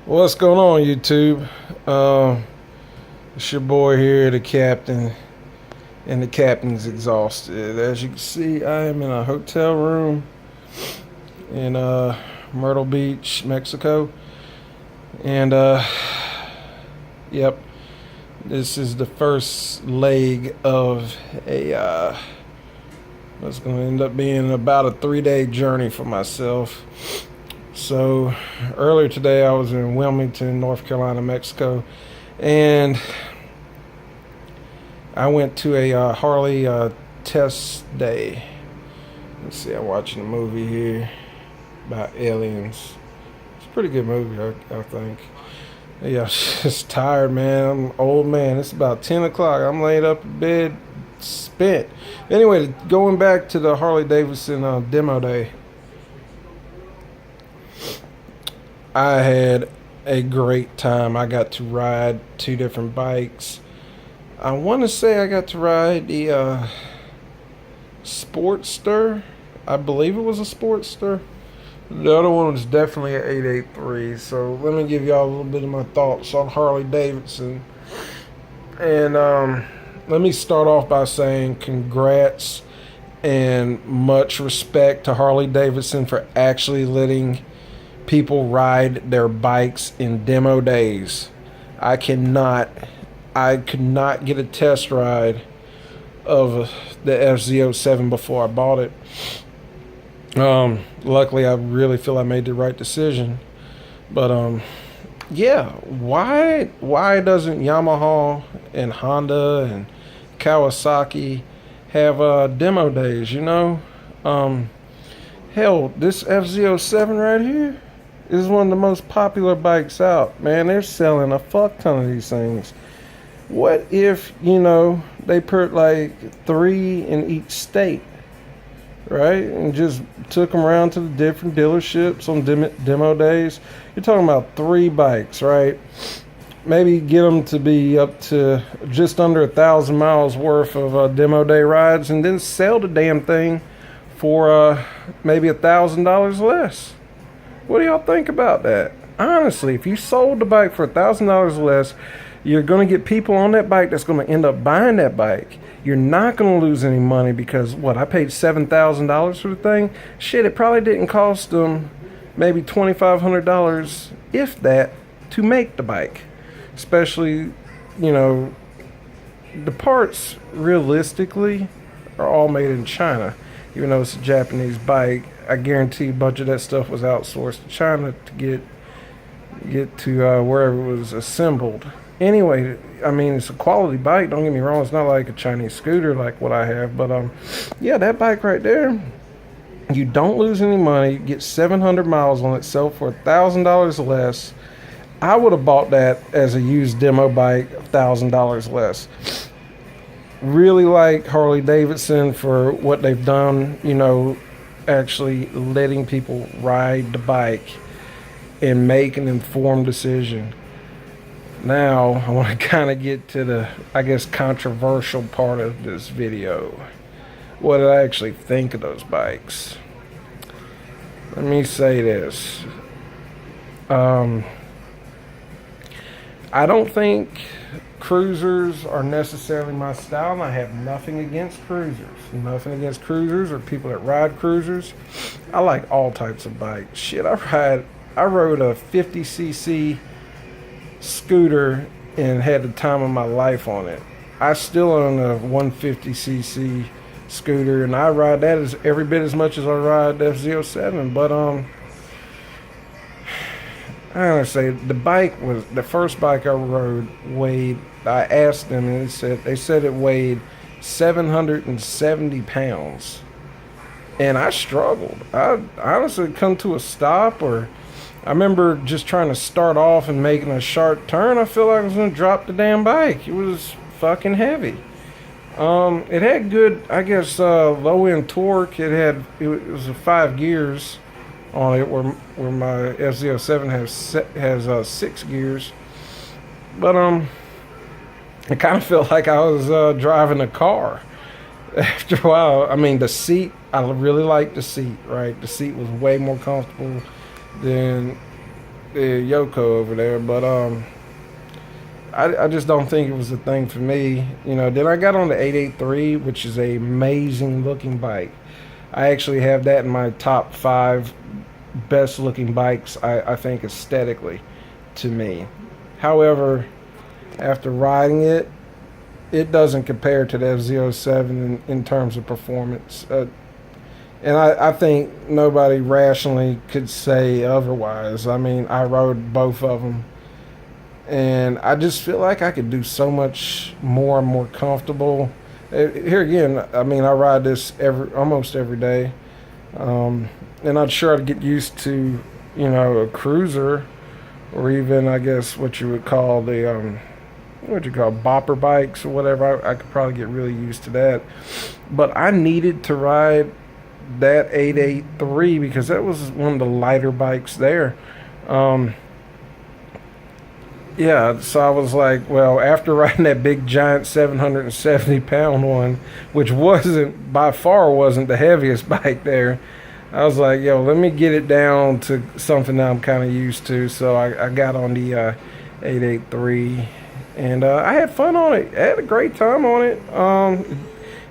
What's going on, YouTube? It's your boy here, the captain, and the captain's exhausted. As you can see, I am in a hotel room in Myrtle Beach, Mexico, and yep, this is the first leg of a what's going to end up being about a 3-day journey for myself. So earlier today I was in Wilmington, North Carolina, Mexico, and I went to a Harley test day. Let's see, I'm watching a movie here about aliens. It's a pretty good movie, I think. Yeah, I'm just tired, man. I'm an old man. It's about 10 o'clock. I'm laid up in bed, spent. Anyway, going back to the Harley Davidson demo day. I had a great time. I got to ride 2 different bikes. I want to say I got to ride the Sportster. I believe it was a Sportster. The other one was definitely an 883. So let me give y'all a little bit of my thoughts on Harley Davidson. And let me start off by saying congrats and much respect to Harley Davidson for actually letting people ride their bikes in demo days. I could not get a test ride of the FZ07 before I bought it. Luckily I really feel I made the right decision. But yeah, why doesn't Yamaha and Honda and Kawasaki have demo days, you know? Hell, this FZ07 right here is one of the most popular bikes out, man. They're selling a fuck ton of these things. What if, you know, they put like 3 in each state, right? And just took them around to the different dealerships on demo days. You're talking about 3 bikes, right? Maybe get them to be up to just under 1,000 miles worth of demo day rides, and then sell the damn thing for maybe $1,000 less. What do y'all think about that? Honestly, if you sold the bike for $1,000 less, you're going to get people on that bike that's going to end up buying that bike. You're not going to lose any money because, I paid $7,000 for the thing? Shit, it probably didn't cost them maybe $2,500, if that, to make the bike. Especially, you know, the parts, realistically, are all made in China. Even though it's a Japanese bike, I guarantee a bunch of that stuff was outsourced to China to get to wherever it was assembled. Anyway, I mean, it's a quality bike, don't get me wrong. It's not like a Chinese scooter like what I have. But, yeah, that bike right there, you don't lose any money. You get 700 miles on it, sell for $1,000 less. I would have bought that as a used demo bike, $1,000 less. Really like Harley Davidson for what they've done, you know, actually letting people ride the bike and make an informed decision. Now, I want to kind of get to the, I guess, controversial part of this video. What did I actually think of those bikes? Let me say this. I don't think cruisers are necessarily my style, and I have nothing against cruisers. Nothing against cruisers or people that ride cruisers. I like all types of bikes. Shit, I rode a 50cc scooter and had the time of my life on it. I still own a 150cc scooter, and I ride that as every bit as much as I ride the FZ07. But I don't say the bike was the first bike I rode weighed. I asked them, and they said it weighed 770 pounds, and I struggled. I honestly come to a stop, or I remember just trying to start off and making a sharp turn. I feel like I was gonna drop the damn bike. It was fucking heavy. It had good, I guess, low end torque. It was 5 gears on it, where my FZ07 has 6 gears. But it kind of felt like I was driving a car. After a while, I mean, the seat, I really liked the seat, right? The seat was way more comfortable than Yoko over there, but I just don't think it was a thing for me. You know, then I got on the 883, which is a amazing looking bike. I actually have that in my top 5 best looking bikes, I think, aesthetically, to me. However, after riding it, it doesn't compare to the F07 in terms of performance. And I think nobody rationally could say otherwise. I mean, I rode both of them, and I just feel like I could do so much more and more comfortable. Here again, I mean, I ride this almost every day, and I'd sure I'd get used to, you know, a cruiser, or even, I guess, what you would call the what you call bopper bikes or whatever. I could probably get really used to that, but I needed to ride that 883 because that was one of the lighter bikes there. Yeah, so I was like, well, after riding that big giant 770-pound one, which by far wasn't the heaviest bike there, I was like, yo, let me get it down to something that I'm kind of used to. So I got on the 883, and I had fun on it. I had a great time on it.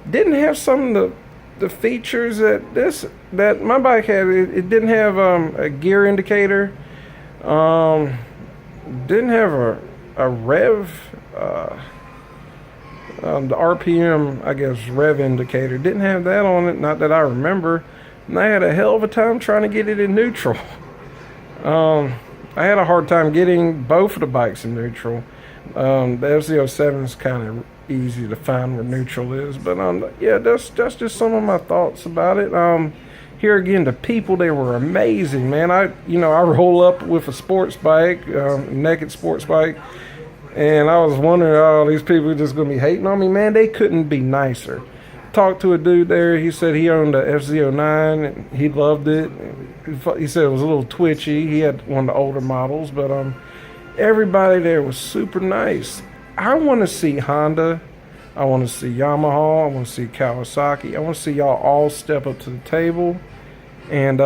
Didn't have some of the features that my bike had. It didn't have a gear indicator. Didn't have a rev, the RPM, I guess, rev indicator. Didn't have that on it, not that I remember. And I had a hell of a time trying to get it in neutral. I had a hard time getting both of the bikes in neutral. The FZ07 is kind of easy to find where neutral is, but yeah, that's just some of my thoughts about it. Here again, the people, they were amazing, man. I roll up with a sports bike, naked sports bike, and I was wondering, oh, these people are just gonna be hating on me, man. They couldn't be nicer. Talked to a dude there. He said he owned a FZ09 and he loved it. He said it was a little twitchy. He had one of the older models, but everybody there was super nice. I want to see Honda. I want to see Yamaha. I want to see Kawasaki. I want to see y'all all step up to the table and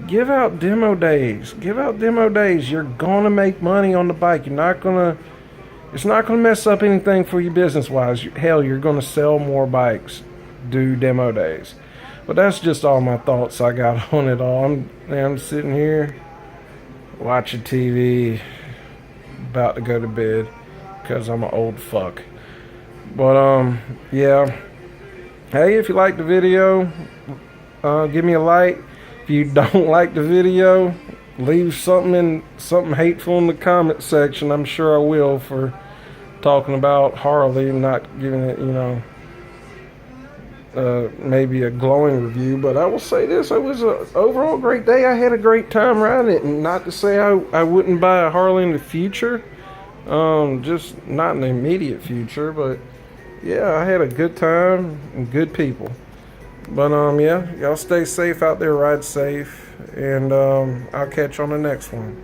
give out demo days. Give out demo days. You're gonna make money on the bike. It's not gonna mess up anything for you business wise. Hell, you're gonna sell more bikes. Do demo days. But that's just all my thoughts I got on it all. I'm sitting here watching TV, about to go to bed because I'm an old fuck. But yeah. Hey, if you like the video, give me a like. If you don't like the video, leave something hateful in the comment section. I'm sure I will, for talking about Harley and not giving it, maybe a glowing review. But I will say this: it was an overall great day. I had a great time riding it, and not to say I wouldn't buy a Harley in the future. Just not in the immediate future, but yeah, I had a good time and good people. But yeah, y'all stay safe out there, ride safe, and I'll catch you on the next one.